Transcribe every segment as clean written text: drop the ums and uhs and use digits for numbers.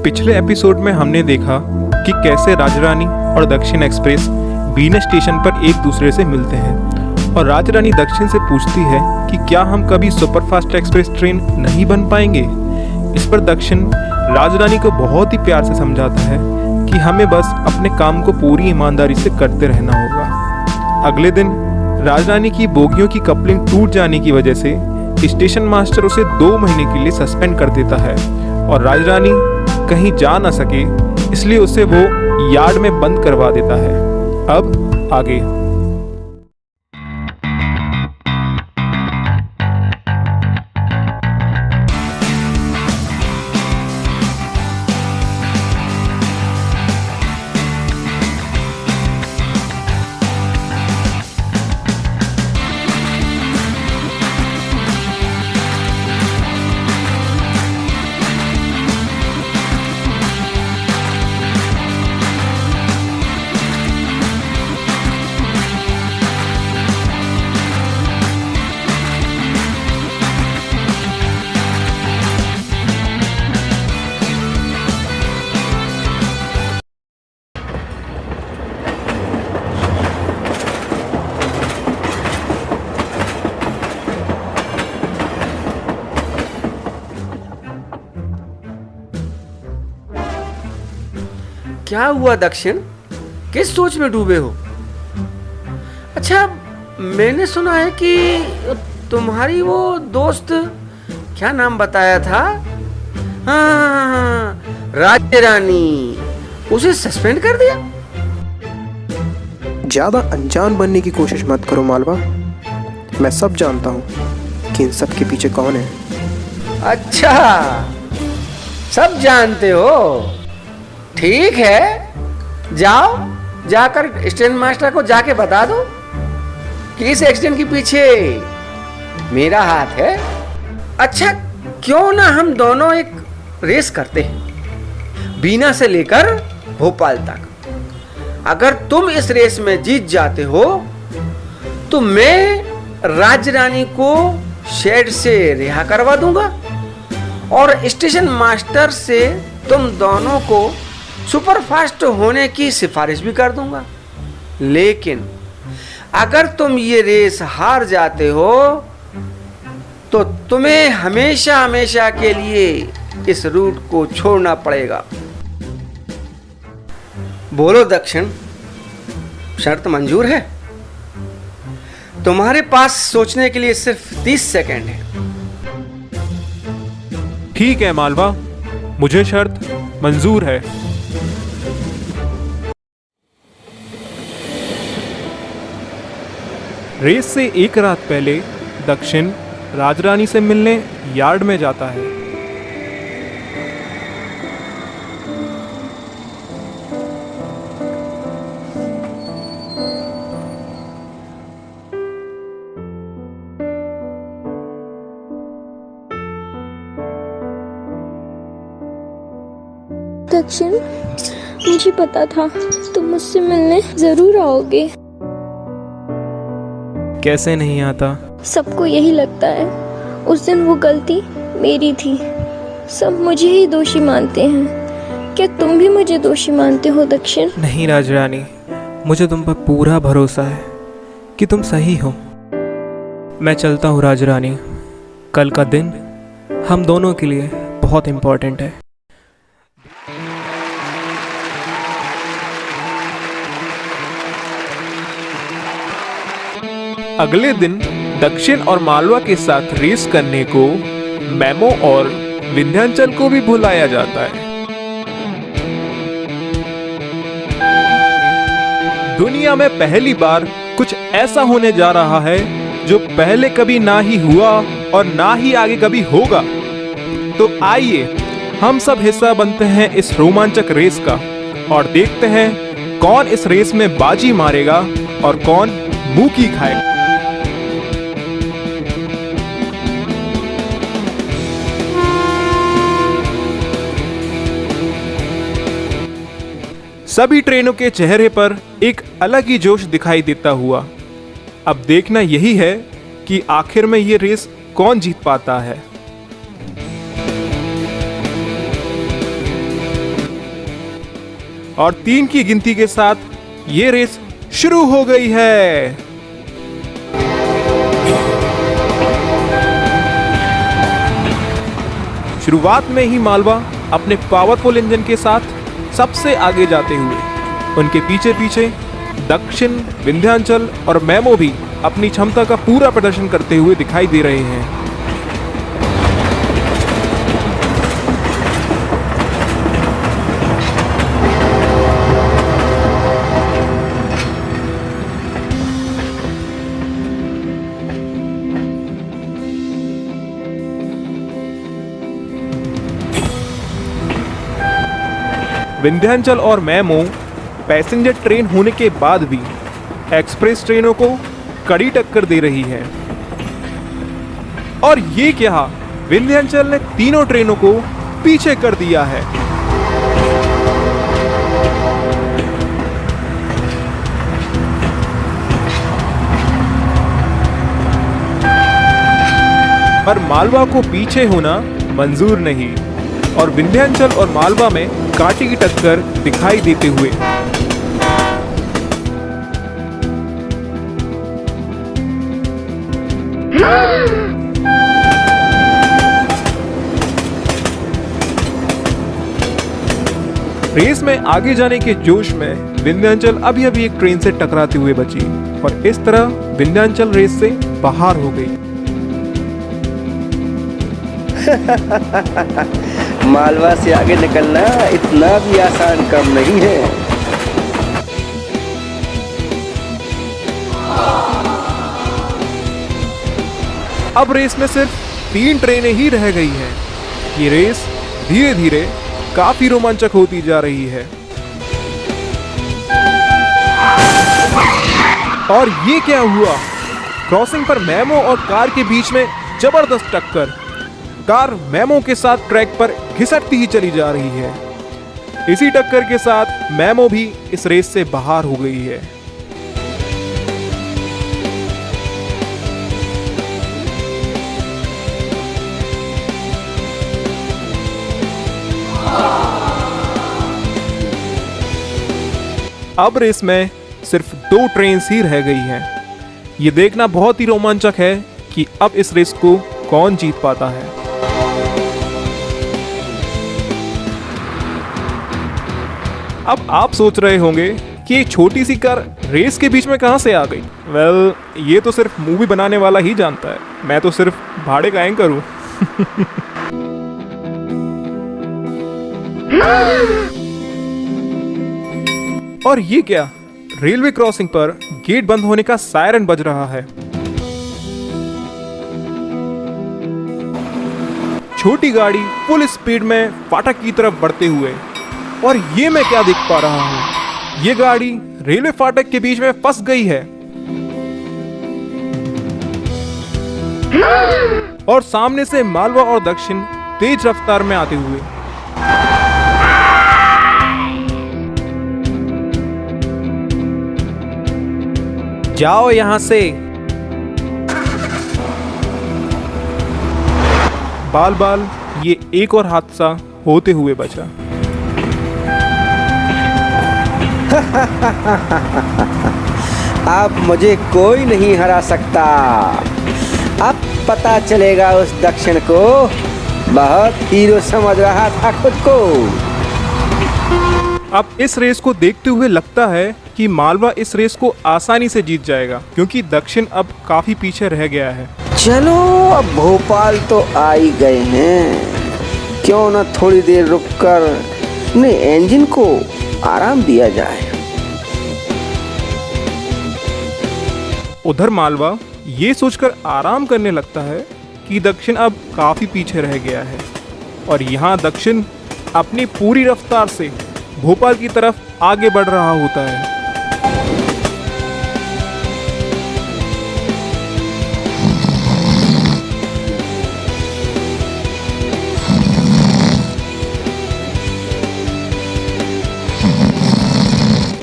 पिछले एपिसोड में हमने देखा कि कैसे राजरानी और दक्षिण एक्सप्रेस बीना स्टेशन पर एक दूसरे से मिलते हैं और राजरानी दक्षिण से पूछती है कि क्या हम कभी सुपरफास्ट एक्सप्रेस ट्रेन नहीं बन पाएंगे। इस पर दक्षिण राजरानी को बहुत ही प्यार से समझाता है कि हमें बस अपने काम को पूरी ईमानदारी से करते रहना होगा। अगले दिन राजरानी की बोगियों की कपलिंग टूट जाने की वजह से स्टेशन मास्टर उसे 2 महीने के लिए सस्पेंड कर देता है और राजरानी कहीं जा ना सके इसलिए उसे वो यार्ड में बंद करवा देता है। अब आगे क्या हुआ दक्षिण, किस सोच में डूबे हो? अच्छा, मैंने सुना है कि तुम्हारी वो दोस्त, क्या नाम बताया था? हाँ, राजरानी, उसे सस्पेंड कर दिया। ज्यादा अनजान बनने की कोशिश मत करो मालवा। मैं सब जानता हूँ कि इन सब के पीछे कौन है। अच्छा, सब जानते हो? ठीक है, जाओ जाकर स्टेशन मास्टर को जाके बता दो कि इस एक्सीडेंट के पीछे मेरा हाथ है। अच्छा, क्यों ना हम दोनों एक रेस करते हैं, बीना से लेकर भोपाल तक। अगर तुम इस रेस में जीत जाते हो तो मैं राजरानी को शेड से रिहा करवा दूंगा और स्टेशन मास्टर से तुम दोनों को सुपरफास्ट होने की सिफारिश भी कर दूंगा। लेकिन अगर तुम ये रेस हार जाते हो तो तुम्हें हमेशा हमेशा के लिए इस रूट को छोड़ना पड़ेगा। बोलो दक्षिण, शर्त मंजूर है? तुम्हारे पास सोचने के लिए सिर्फ 30 सेकंड है। ठीक है मालवा, मुझे शर्त मंजूर है। रेस से एक रात पहले दक्षिण राजरानी से मिलने यार्ड में जाता है। दक्षिण, मुझे पता था तुम मुझसे मिलने जरूर आओगे। कैसे नहीं आता? सबको यही लगता है। उस दिन वो गलती मेरी थी। सब मुझे ही दोषी मानते हैं। क्या तुम भी मुझे दोषी मानते हो दक्षिण? नहीं राजरानी, मुझे तुम पर पूरा भरोसा है कि तुम सही हो। मैं चलता हूँ राजरानी। कल का दिन हम दोनों के लिए बहुत इम्पोर्टेंट है। अगले दिन दक्षिण और मालवा के साथ रेस करने को मैमो और विंध्याचल को भी बुलाया जाता है। दुनिया में पहली बार कुछ ऐसा होने जा रहा है जो पहले कभी ना ही हुआ और ना ही आगे कभी होगा। तो आइए हम सब हिस्सा बनते हैं इस रोमांचक रेस का और देखते हैं कौन इस रेस में बाजी मारेगा और कौन मुंह की खाएगा। सभी ट्रेनों के चेहरे पर एक अलग ही जोश दिखाई देता हुआ। अब देखना यही है कि आखिर में ये रेस कौन जीत पाता है। और 3 की गिनती के साथ ये रेस शुरू हो गई है। शुरुआत में ही मालवा अपने पावरफुल इंजन के साथ सबसे आगे जाते हुए, उनके पीछे पीछे दक्षिण, विंध्याचल और मैमो भी अपनी क्षमता का पूरा प्रदर्शन करते हुए दिखाई दे रहे हैं। विंध्याचल और मैमो पैसेंजर ट्रेन होने के बाद भी एक्सप्रेस ट्रेनों को कड़ी टक्कर दे रही है। और ये क्या, विंध्याचल ने तीनों ट्रेनों को पीछे कर दिया है। पर मालवा को पीछे होना मंजूर नहीं और विंध्याचल और मालवा में कांटे की टक्कर दिखाई देते हुए रेस में आगे जाने के जोश में विंध्याचल अभी अभी एक ट्रेन से टकराते हुए बची और इस तरह विंध्याचल रेस से बाहर हो गई। मालवा से आगे निकलना इतना भी आसान काम नहीं है। अब रेस में सिर्फ 3 ट्रेनें ही रह गई हैं। ये रेस धीरे धीरे काफी रोमांचक होती जा रही है। और ये क्या हुआ, क्रॉसिंग पर मैमो और कार के बीच में जबरदस्त टक्कर। कार मैमो के साथ ट्रैक पर घिसटती ही चली जा रही है। इसी टक्कर के साथ मैमो भी इस रेस से बाहर हो गई है। अब रेस में सिर्फ 2 ट्रेन ही रह गई हैं। ये देखना बहुत ही रोमांचक है कि अब इस रेस को कौन जीत पाता है। अब आप सोच रहे होंगे कि ये छोटी सी कार रेस के बीच में कहां से आ गई। वेल, ये तो सिर्फ मूवी बनाने वाला ही जानता है, मैं तो सिर्फ भाड़े का एंकर हूं। और ये क्या, रेलवे क्रॉसिंग पर गेट बंद होने का सायरन बज रहा है। छोटी गाड़ी फुल स्पीड में फाटक की तरफ बढ़ते हुए, और ये मैं क्या देख पा रहा हूं, ये गाड़ी रेलवे फाटक के बीच में फंस गई है। और सामने से मालवा और दक्षिण तेज रफ्तार में आते हुए। जाओ यहां से। बाल बाल ये एक और हादसा होते हुए बचा। अब मुझे कोई नहीं हरा सकता। अब पता चलेगा उस दक्षिण को, बहुत हीरो समझ रहा था खुद को। अब इस रेस को देखते हुए लगता है कि मालवा इस रेस को आसानी से जीत जाएगा, क्योंकि दक्षिण अब काफी पीछे रह गया है। चलो, अब भोपाल तो आ ही गए हैं, क्यों ना थोड़ी देर रुककर अपने इंजन को आराम दिया जाए। उधर मालवा ये सोचकर आराम करने लगता है कि दक्षिण अब काफी पीछे रह गया है, और यहाँ दक्षिण अपनी पूरी रफ्तार से भोपाल की तरफ आगे बढ़ रहा होता है।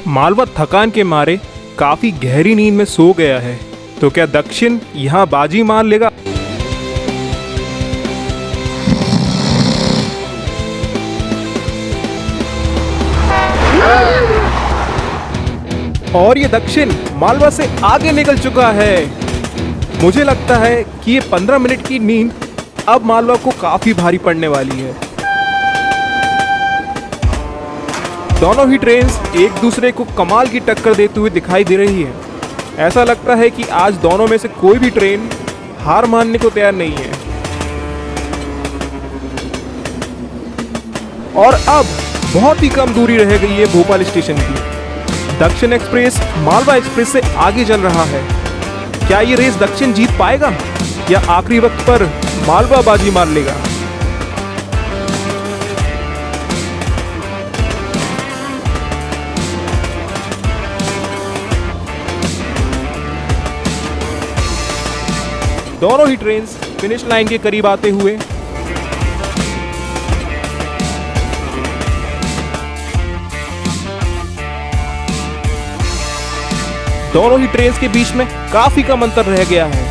मालवा थकान के मारे काफी गहरी नींद में सो गया है, तो क्या दक्षिण यहाँ बाजी मार लेगा? और ये दक्षिण मालवा से आगे निकल चुका है। मुझे लगता है कि ये 15 मिनट की नींद अब मालवा को काफी भारी पड़ने वाली है। दोनों ही ट्रेन्स एक दूसरे को कमाल की टक्कर देते हुए दिखाई दे रही है। ऐसा लगता है कि आज दोनों में से कोई भी ट्रेन हार मानने को तैयार नहीं है। और अब बहुत ही कम दूरी रह गई है भोपाल स्टेशन की। दक्षिण एक्सप्रेस मालवा एक्सप्रेस से आगे चल रहा है। क्या ये रेस दक्षिण जीत पाएगा या आखिरी वक्त पर मालवा बाजी मार लेगा? दोनों ही ट्रेन फिनिश लाइन के करीब आते हुए दोनों ही ट्रेन के बीच में काफी कम अंतर रह गया है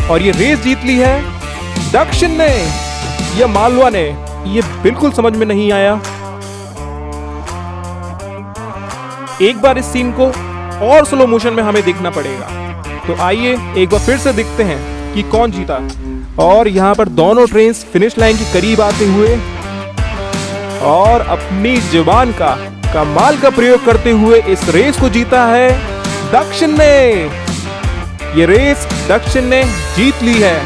और ये रेस जीत ली है दक्षिण ने या मालवा ने, ये बिल्कुल समझ में नहीं आया। एक बार इस सीन को और स्लो मोशन में हमें देखना पड़ेगा। तो आइए एक बार फिर से देखते हैं कि कौन जीता। और यहाँ पर दोनों ट्रेन फिनिश लाइन के करीब आते हुए और अपनी जुबान का कमाल का प्रयोग करते हुए इस रेस को जीता है दक्षिण ने। ये रेस दक्षिण ने जीत ली है।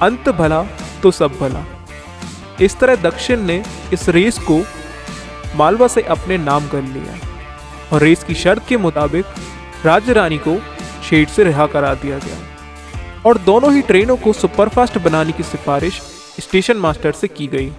अंत भला तो सब भला। इस तरह दक्षिण ने इस रेस को मालवा से अपने नाम कर लिया और रेस की शर्त के मुताबिक राज्य रानी को शेड से रिहा करा दिया गया और दोनों ही ट्रेनों को सुपरफास्ट बनाने की सिफारिश स्टेशन मास्टर से की गई।